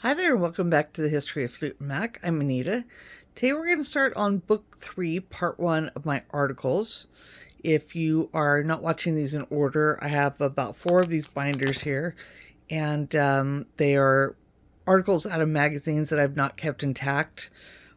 Hi there, and welcome back to the History of Fleetwood Mac. I'm Anita. Today we're going to start on Book 3, Part 1 of my articles. If you are not watching these in order, I have about 4 of these binders here, and they are articles out of magazines that I've not kept intact,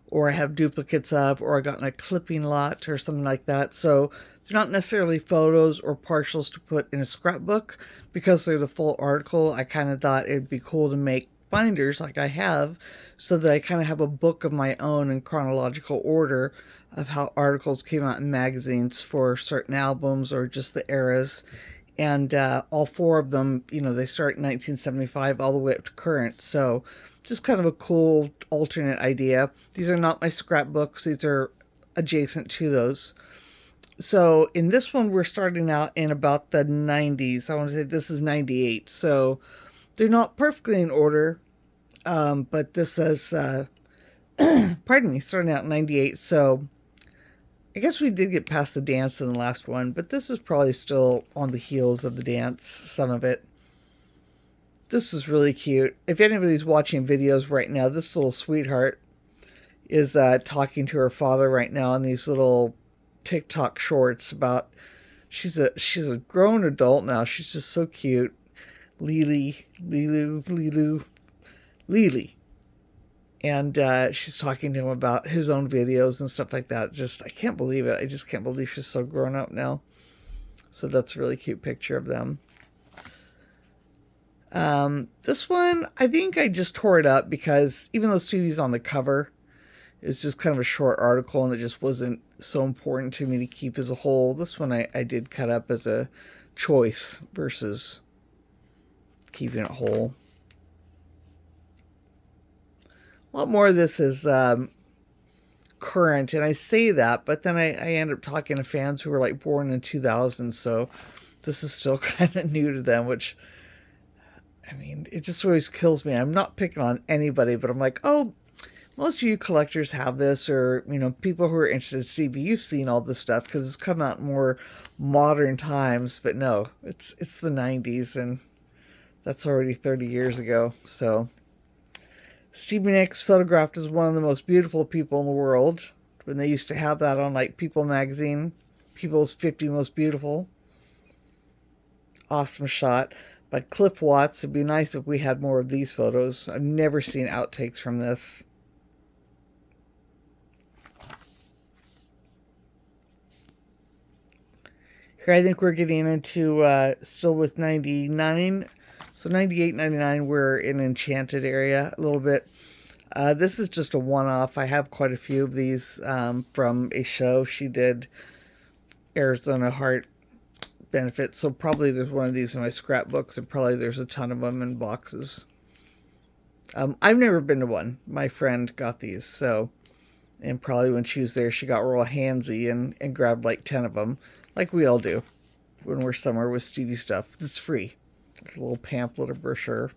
or I have duplicates of, or I got in a clipping lot or something like that. So they're not necessarily photos or partials to put in a scrapbook. Because they're the full article, I kind of thought it'd be cool to make binders like I have, so that I kind of have a book of my own in chronological order of how articles came out in magazines for certain albums or just the eras. And all 4 of them, they start in 1975 all the way up to current. So just kind of a cool alternate idea. These are not my scrapbooks. These are adjacent to those. So in this one, we're starting out in about the 90s. I want to say this is 98. So they're not perfectly in order, but this says, pardon me, starting out in 98. So I guess we did get past the dance in the last one, but this is probably still on the heels of the dance, some of it. This is really cute. If anybody's watching videos right now, this little sweetheart is talking to her father right now in these little TikTok shorts about she's a grown adult now. She's just so cute. Lily. And she's talking to him about his own videos and stuff like that. Just, I can't believe it. I just can't believe she's so grown up now. So that's a really cute picture of them. This one, I think I just tore it up because even though Stevie's on the cover, it's just kind of a short article and it just wasn't so important to me to keep as a whole. This one I did cut up as a choice versus keeping it whole. A lot more of this is current, and I say that, but then I end up talking to fans who were like born in 2000, so this is still kind of new to them, which, I mean, it just always kills me. I'm not picking on anybody, but I'm like, oh, most of you collectors have this, or, people who are interested in Stevie, you've seen all this stuff because it's come out in more modern times, but no, it's the 90s, and that's already 30 years ago, so... Stevie Nicks photographed as one of the most beautiful people in the world when they used to have that on like People magazine, People's 50 Most Beautiful. Awesome shot by Cliff Watts. It'd be nice if we had more of these photos. I've never seen outtakes from this. Here I think we're getting into still with 99. So 98, 99, we're in Enchanted area a little bit. This is just a one-off. I have quite a few of these from a show she did, Arizona Heart Benefit. So probably there's one of these in my scrapbooks, and probably there's a ton of them in boxes. I've never been to one. My friend got these, so... And probably when she was there, she got real handsy and grabbed like 10 of them, like we all do when we're somewhere with Stevie stuff. It's free. A little pamphlet or brochure.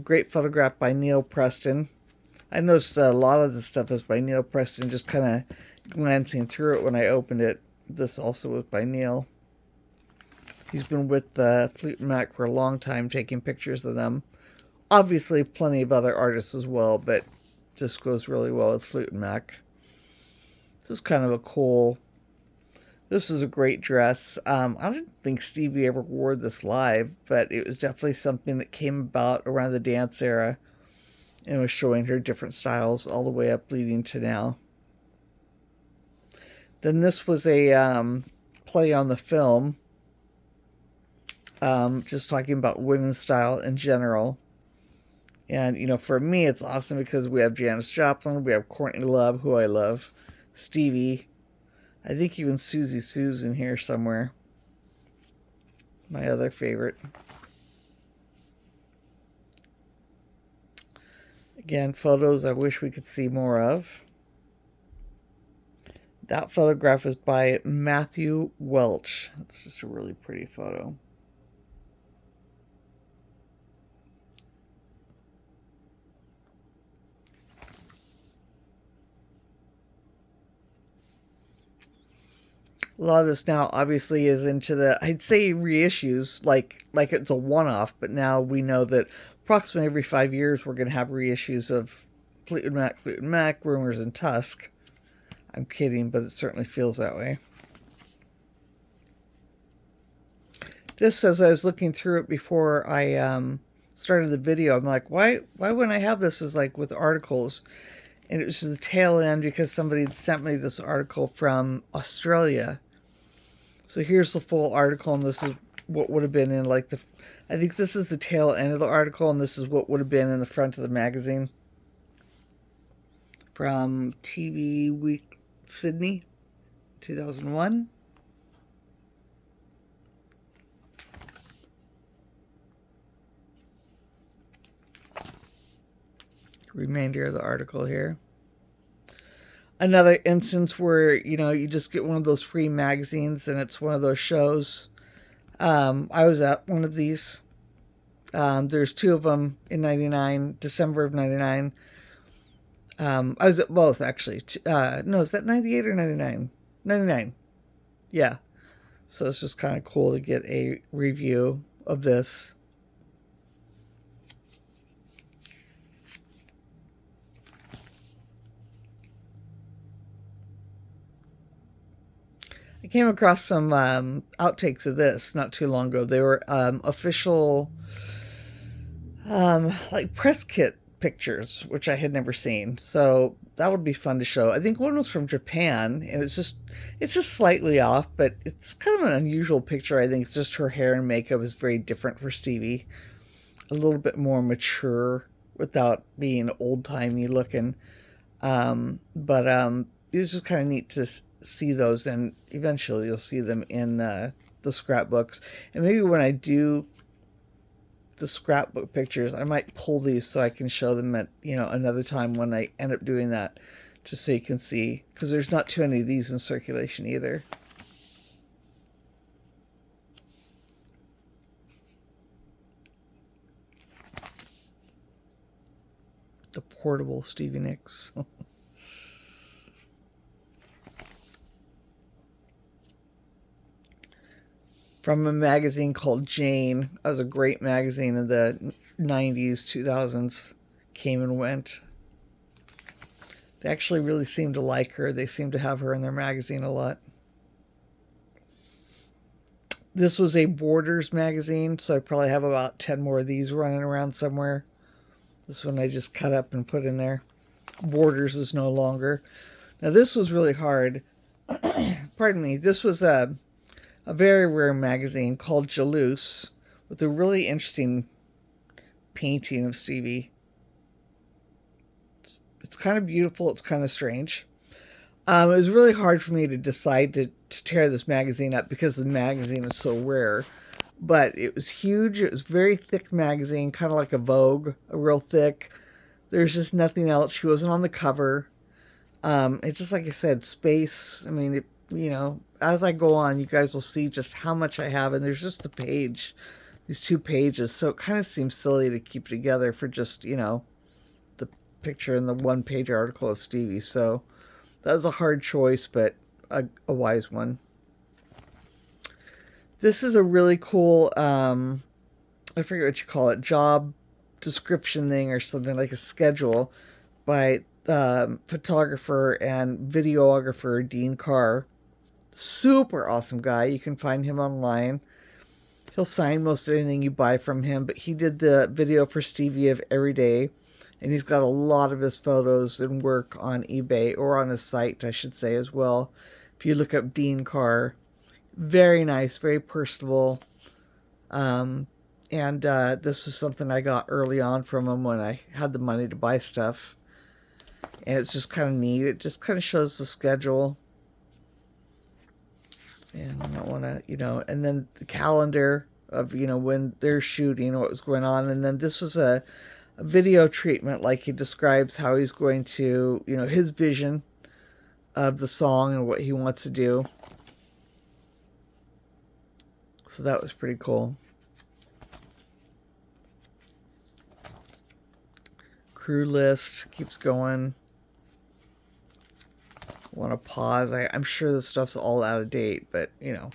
Great photograph by Neil Preston. I noticed a lot of the stuff is by Neil Preston, just kind of glancing through it when I opened it. This also was by Neil. He's been with Fleetwood Mac for a long time, taking pictures of them. Obviously, plenty of other artists as well, but just goes really well with Fleetwood Mac. This is kind of a cool... This is a great dress. I don't think Stevie ever wore this live, but it was definitely something that came about around the dance era and was showing her different styles all the way up leading to now. Then this was a play on the film, just talking about women's style in general. And, for me, it's awesome because we have Janis Joplin, we have Courtney Love, who I love, Stevie, I think even Susie Sue's in here somewhere. My other favorite. Again, photos I wish we could see more of. That photograph is by Matthew Welch. It's just a really pretty photo. A lot of this now obviously is into the, I'd say, reissues, like it's a one-off, but now we know that approximately every 5 years we're going to have reissues of Fleetwood Mac, Rumors, and Tusk. I'm kidding, but it certainly feels that way. This, as I was looking through it before I started the video, I'm like, why wouldn't I have this as like with articles? And it was the tail end because somebody had sent me this article from Australia. So here's the full article, and this is what would have been in like the, I think this is the tail end of the article, and this is what would have been in the front of the magazine. From TV Week Sydney, 2001. Remainder of the article here. Another instance where, you know, you just get one of those free magazines and it's one of those shows. I was at one of these. There's two of them in 99, December of 99. I was at both, actually. No, is that 98 or 99? 99. Yeah. So it's just kind of cool to get a review of this. I came across some outtakes of this not too long ago. They were official, like press kit pictures, which I had never seen. So that would be fun to show. I think one was from Japan, and it's just slightly off, but it's kind of an unusual picture. I think it's just her hair and makeup is very different for Stevie. A little bit more mature without being old-timey looking. But it was just kind of neat to see those, and eventually you'll see them in the scrapbooks. And maybe when I do the scrapbook pictures, I might pull these so I can show them at, you know, another time when I end up doing that, just so you can see, because there's not too many of these in circulation either. The portable Stevie Nicks. From a magazine called Jane. That was a great magazine in the 90s, 2000s. Came and went. They actually really seemed to like her. They seemed to have her in their magazine a lot. This was a Borders magazine, so I probably have about 10 more of these running around somewhere. This one I just cut up and put in there. Borders is no longer. Now this was really hard. Pardon me. This was a very rare magazine called Jalouse with a really interesting painting of Stevie. It's kind of beautiful. It's kind of strange. It was really hard for me to decide to tear this magazine up because the magazine is so rare. But it was huge. It was a very thick magazine, kind of like a Vogue, a real thick. There's just nothing else. She wasn't on the cover. It's just like I said, space. I mean, you know, as I go on, you guys will see just how much I have. And there's just a page, these 2 pages. So it kind of seems silly to keep it together for just, you know, the picture and the 1-page article of Stevie. So that was a hard choice, but a wise one. This is a really cool, I forget what you call it, job description thing or something, like a schedule by photographer and videographer Dean Carr. Super awesome guy. You can find him online. He'll sign most anything you buy from him, but he did the video for Stevie of Every Day, and he's got a lot of his photos and work on eBay, or on his site, I should say, as well. If you look up Dean Carr, very nice, very personable. And this was something I got early on from him when I had the money to buy stuff. And it's just kind of neat. It just kind of shows the schedule. And I don't want to, you know, and then the calendar of, you know, when they're shooting, what was going on. And then this was a video treatment, like he describes how he's going to, you know, his vision of the song and what he wants to do. So that was pretty cool. Crew list keeps going. want to pause. I'm sure this stuff's all out of date, but you know.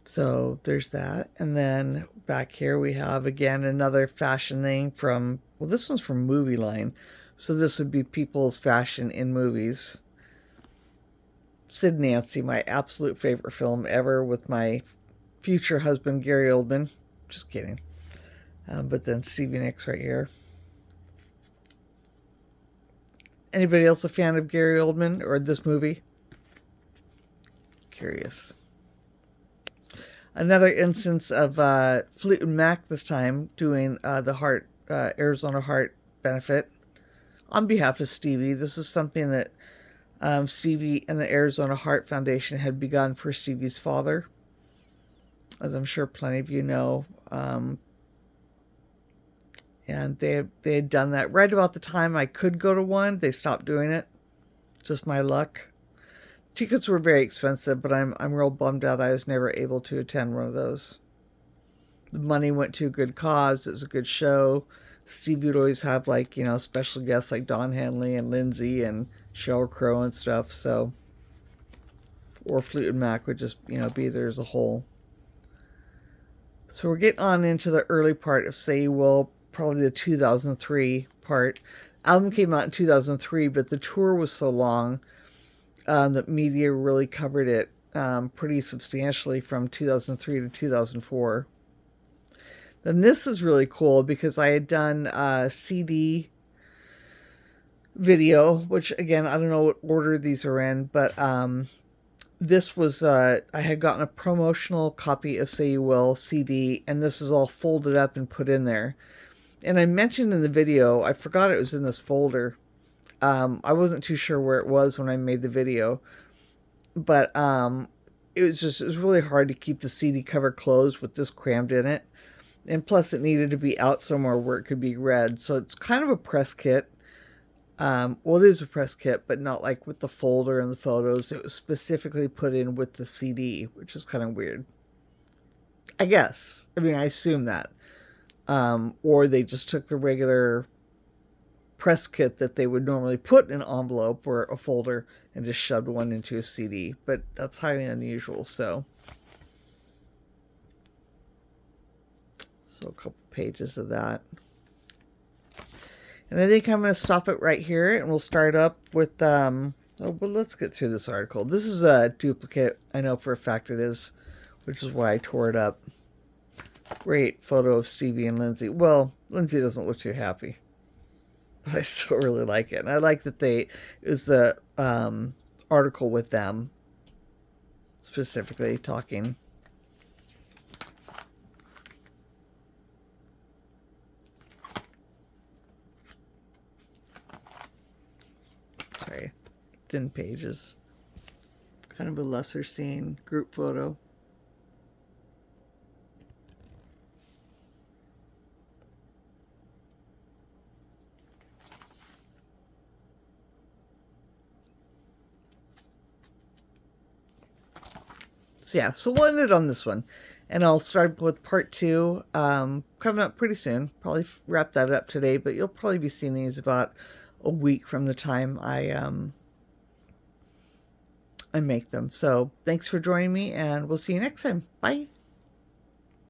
So there's that. And then back here we have again another fashion thing from, well, this one's from Movie Line. So this would be people's fashion in movies. Sid Nancy, my absolute favorite film ever, with my future husband Gary Oldman. Just kidding. But then Stevie Nicks right here. Anybody else a fan of Gary Oldman or this movie? Curious. Another instance of Fleetwood Mac this time doing the Arizona Heart benefit on behalf of Stevie. This is something that Stevie and the Arizona Heart Foundation had begun for Stevie's father, as I'm sure plenty of you know. And they had done that right about the time I could go to one. They stopped doing it. Just my luck. Tickets were very expensive, but I'm real bummed out I was never able to attend one of those. The money went to a good cause. It was a good show. Stevie would always have, like, you know, special guests like Don Henley and Lindsay and Sheryl Crow and stuff. So, or Fleetwood Mac would just, you know, be there as a whole. So we're getting on into the early part of Say You Will, probably the 2003 part. Album came out in 2003, but the tour was so long that media really covered it pretty substantially from 2003 to 2004. Then this is really cool because I had done a CD video, which again, I don't know what order these are in, but this was, I had gotten a promotional copy of Say You Will CD, and this is all folded up and put in there. And I mentioned in the video, I forgot it was in this folder. I wasn't too sure where it was when I made the video, but it was really hard to keep the CD cover closed with this crammed in it. And plus it needed to be out somewhere where it could be read. So it's kind of a press kit. Well, it is a press kit, but not like with the folder and the photos. It was specifically put in with the CD, which is kind of weird. I guess. I mean, I assume that. Or they just took the regular press kit that they would normally put in an envelope or a folder and just shoved one into a CD. But that's highly unusual, so a couple pages of that. And I think I'm going to stop it right here, and we'll start up with, well, let's get through this article. This is a duplicate. I know for a fact it is, which is why I tore it up. Great photo of Stevie and Lindsay. Well, Lindsay doesn't look too happy, but I still really like it. And I like that it was the article with them, specifically talking. Sorry, thin pages. Kind of a lesser seen group photo. So yeah, so we'll end it on this one. And I'll start with part 2 coming up pretty soon. Probably wrap that up today, but you'll probably be seeing these about a week from the time I make them. So thanks for joining me, and we'll see you next time. Bye.